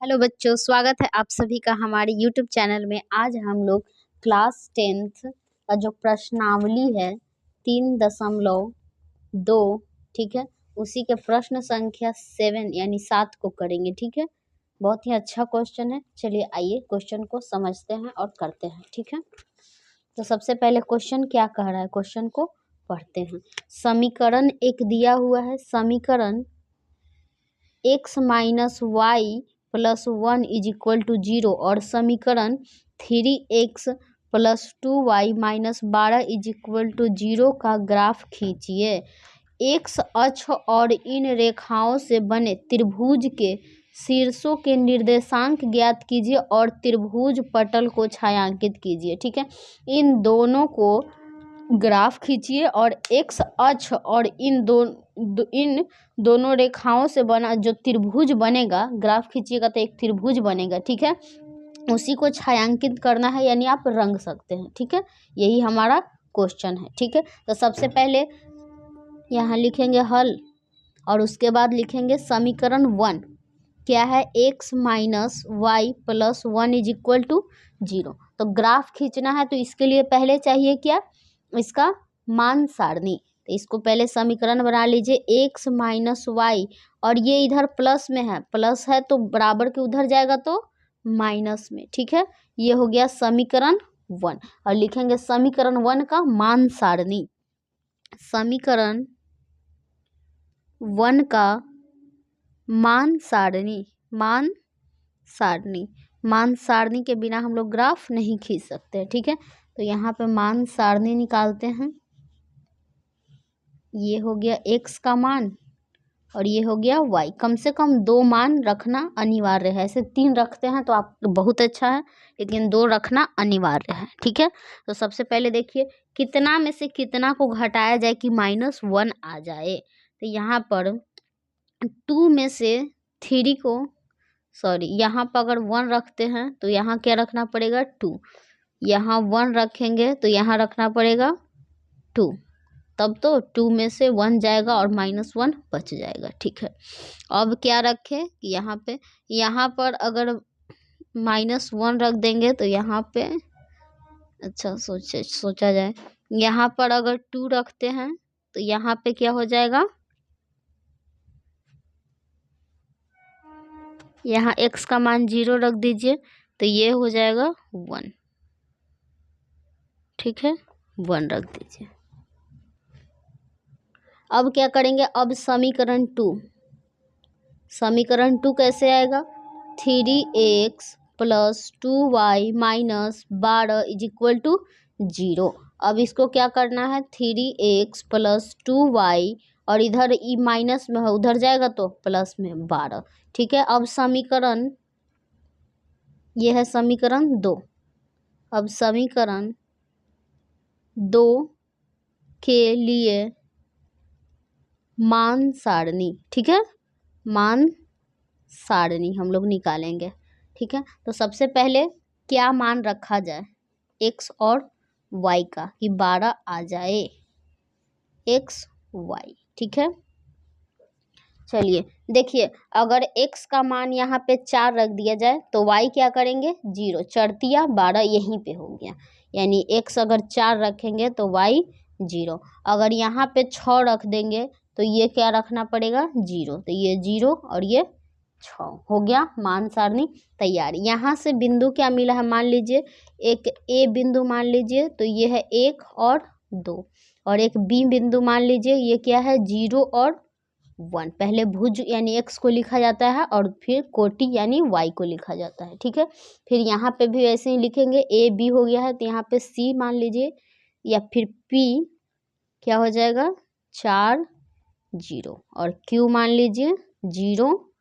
Hello बच्चों, स्वागत है आप सभी का हमारे यूट्यूब चैनल में। आज हम लोग क्लास 10th का जो प्रश्नावली है 3.2, ठीक है, उसी के प्रश्न संख्या 7 यानी 7 को करेंगे। ठीक है, बहुत ही अच्छा क्वेश्चन है। चलिए आइए क्वेश्चन को समझते हैं और करते हैं। ठीक है, तो सबसे पहले क्वेश्चन क्या कह रहा है, क्वेश्चन को पढ़ते हैं। समीकरण एक दिया हुआ है, समीकरण x minus y plus 1 is equal to 0 और समीकरण 3x plus 2y minus 12 is equal to 0 का ग्राफ खींचिए। x अक्ष और इन रेखाओं से बने त्रिभुज के शीर्षों के निर्देशांक ज्ञात कीजिए और त्रिभुज पटल को छायांकित कीजिए। ठीक है, इन दोनों को ग्राफ खींचिए और x अक्ष और इन दोनों रेखाओं से बना जो त्रिभुज बनेगा, ग्राफ खींचिएगा तो एक त्रिभुज बनेगा। ठीक है, उसी को छायांकित करना है, यानी आप रंग सकते हैं। ठीक है, यही हमारा क्वेश्चन है। ठीक है, तो सबसे पहले यहाँ लिखेंगे हल और उसके बाद लिखेंगे समीकरण 1 क्या है, x minus y plus 1 is equal to 0। तो ग्राफ खींचना है तो इसके लिए पहले चाहिए क्या, इसका मान सारणी। तो इसको पहले समीकरण बना लीजिए, x माइनस वाई और ये इधर प्लस में है, प्लस है तो बराबर के उधर जाएगा तो माइनस में। ठीक है, ये हो गया समीकरण 1 और लिखेंगे समीकरण 1 का मान सारणी। समीकरण 1 का मान सारणी, मान सारणी के बिना हम लोग ग्राफ नहीं खींच सकते। ठीक है, तो यहाँ पे मान सारणी निकालते हैं। ये हो गया x का मान और ये हो गया y। कम से कम 2 मान रखना अनिवार्य है। ऐसे 3 रखते हैं तो आप बहुत अच्छा है, लेकिन 2 रखना अनिवार्य है। ठीक है, तो सबसे पहले देखिए कितना में से कितना को घटाया जाए कि -1 आ जाए। तो यहाँ पर 2 में से 3 को, सॉरी, यहाँ पर अगर 1 रखते हैं तो यहाँ क्या रखना पड़ेगा 2, यहाँ 1 रखेंगे तो यहाँ रखना पड़ेगा 2, तब तो 2 में से 1 जाएगा और -1 बच जाएगा। ठीक है, अब क्या रखें, यहाँ पर अगर -1 रख देंगे तो यहाँ पे, अच्छा सोचा जाए, यहाँ पर अगर 2 रखते हैं तो यहाँ पे क्या हो जाएगा, यहाँ x का मान 0 रख दीजिए तो ये हो जाएगा 1। ठीक है, 1 रख दीजिए। अब क्या करेंगे, अब समीकरण 2 कैसे आएगा, 3x plus 2y minus 12 is equal to 0। अब इसको क्या करना है, 3x प्लस 2y और इधर ई माइनस में है, उधर जाएगा तो प्लस में 12। ठीक है, अब समीकरण, यह है समीकरण 2। अब समीकरण 2 के लिए मान सारणी, ठीक है, मान सारणी हम लोग निकालेंगे। ठीक है, तो सबसे पहले क्या मान रखा जाए x और y का कि 12 आ जाए, x y। ठीक है, चलिए देखिए, अगर x का मान यहाँ पे 4 रख दिया जाए तो y क्या करेंगे 0, चढ़तिया 12 यहीं पे हो गया, यानी x अगर 4 रखेंगे तो y 0। अगर यहाँ पे 6 रख देंगे तो ये क्या रखना पड़ेगा 0, तो ये 0 और ये 6 हो गया, मान सारणी तैयार। यहाँ से बिंदु क्या मिला है, मान लीजिए एक a बिंदु मान लीजिए तो ये है 1 और 2, और एक b बिंदु मान लीजिए ये क्या है 0 और 1। पहले भुज यानी x को लिखा जाता है और फिर कोटि यानी y को लिखा जाता है। ठीक है, फिर यहाँ पे भी ऐसे ही लिखेंगे, a b हो गया है तो यहाँ पे c मान लीजिए, या फिर p क्या हो जाएगा 4 0 और q मान लीजिए 0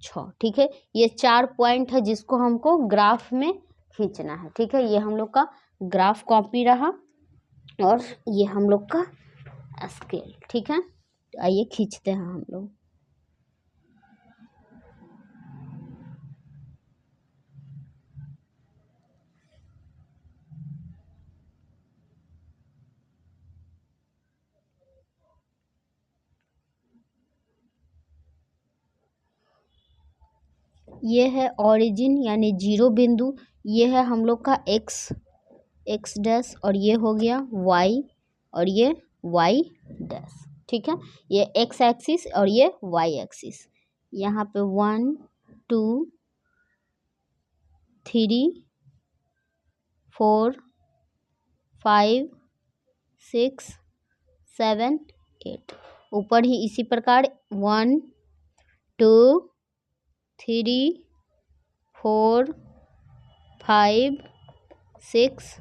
6। ठीक है, ये 4 पॉइंट है जिसको हमको ग्राफ में खींचना है। ठीक है, ये हम लोग का ग्राफ कॉपी रहा और ये हम लोग का स्केल। ठीक है, आइए खींचते हैं हम लोग। ये है ओरिजिन यानी जीरो बिंदु, ये है हम लोग का एक्स डैश, और ये हो गया वाई, और ये वाई डैश। ठीक है, ये एक्स एक्सिस और ये वाई एक्सिस। यहाँ पे 1 2 3 4 5 6 7 8, ऊपर ही इसी प्रकार 1 2 3 4 5 6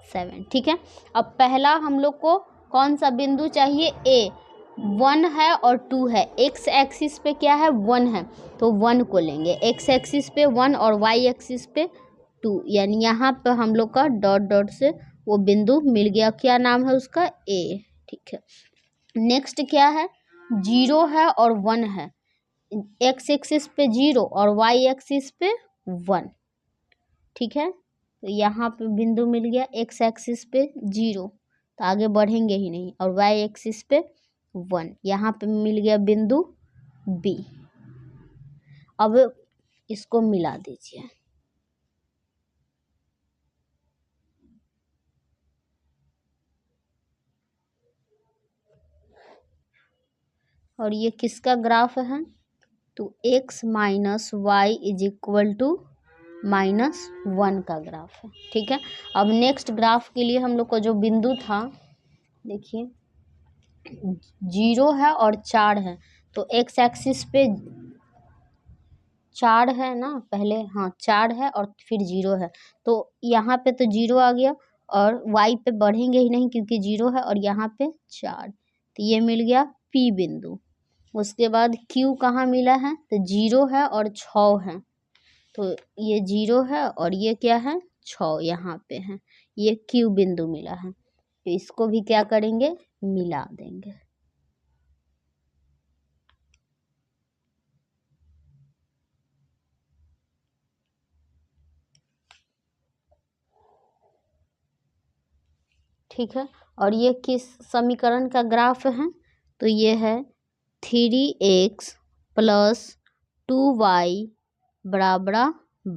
7। ठीक है, अब पहला हम लोग को कौन सा बिंदु चाहिए? ए। 1 है और 2 है, एक्स एक्सिस पे क्या है? 1 है, तो 1 को लेंगे। एक्स एक्सिस पे 1 और वाई एक्सिस पे 2, यानी यहाँ पे हम लोग का डॉट डॉट से वो बिंदु मिल गया। क्या नाम है उसका? ए। ठीक है, नेक्स्ट क्या है? 0 है और 1 है, एक्स एक्सिस पे 0 और वाई एक्सिस पे 1। ठीक है, तो यहाँ पे बिंदु मिल गया एक्स एक्सिस पे 0, तो आगे बढ़ेंगे ही नहीं, और वाई एक्सिस पे 1, यहाँ पे मिल गया बिंदु बी। अब इसको मिला दीजिए, और ये किसका ग्राफ है? तो x minus y is equal to -1 का ग्राफ है। ठीक है, अब नेक्स्ट ग्राफ के लिए हम लोग को जो बिंदु था, देखिए 0 है और 4 है, तो एक्स एक्सिस पे 4 है ना पहले, हाँ 4 है और फिर 0 है, तो यहाँ पे तो 0 आ गया, और y पे बढ़ेंगे ही नहीं क्योंकि 0 है, और यहाँ पे 4, तो ये मिल गया P बिंदु। उसके बाद Q कहाँ मिला है? तो 0 है और 6 है, तो ये 0 है और ये क्या है? 6 यहाँ पे है, ये Q बिंदु मिला है, तो इसको भी क्या करेंगे? मिला देंगे। ठीक है, और ये किस समीकरण का ग्राफ है? तो ये है 3x प्लस 2y बराबर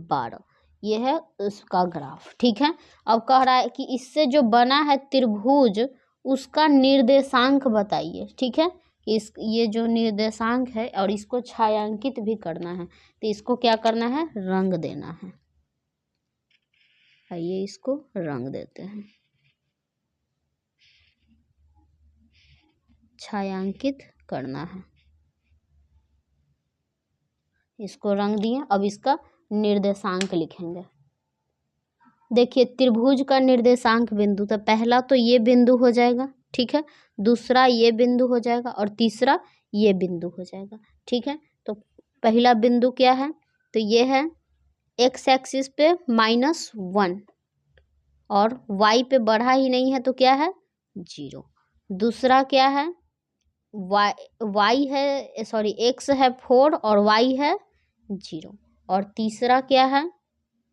12, ये है उसका ग्राफ। ठीक है, अब कह रहा है कि इससे जो बना है त्रिभुज, उसका निर्देशांक बताइए। ठीक है, ये जो निर्देशांक है, और इसको छायांकित भी करना है, तो इसको क्या करना है? रंग देना है। आइए इसको रंग देते हैं, छायांकित करना है, इसको रंग दिए। अब इसका निर्देशांक लिखेंगे। देखिए त्रिभुज का निर्देशांक बिंदु, तो पहला तो ये बिंदु हो जाएगा। ठीक है, दूसरा ये बिंदु हो जाएगा, और तीसरा ये बिंदु हो जाएगा। ठीक है, तो पहला बिंदु क्या है? तो ये है एक्स एक्सिस पे -1, और वाई पे बढ़ा ही नहीं है, तो क्या है? 0। दूसरा क्या है? वाई है, सॉरी एक्स है 4 और वाई है 0। और तीसरा क्या है?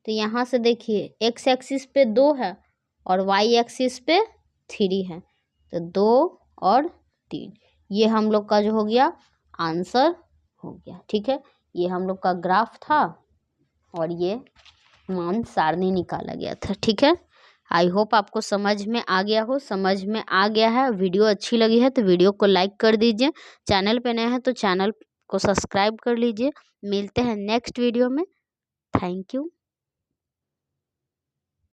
तो यहाँ से देखिए एक्स एक्सिस पे 2 है और वाई एक्सिस पे 3 है, तो 2 और 3, ये हम लोग का जो हो गया आंसर हो गया। ठीक है, ये हम लोग का ग्राफ था, और ये मान सारणी निकाला गया था। ठीक है, आई होप आपको समझ में आ गया हो। समझ में आ गया है, वीडियो अच्छी लगी है तो वीडियो को लाइक कर दीजिए, चैनल पे नए हैं तो चैनल को सब्सक्राइब कर लीजिए। मिलते हैं नेक्स्ट वीडियो में। Thank you.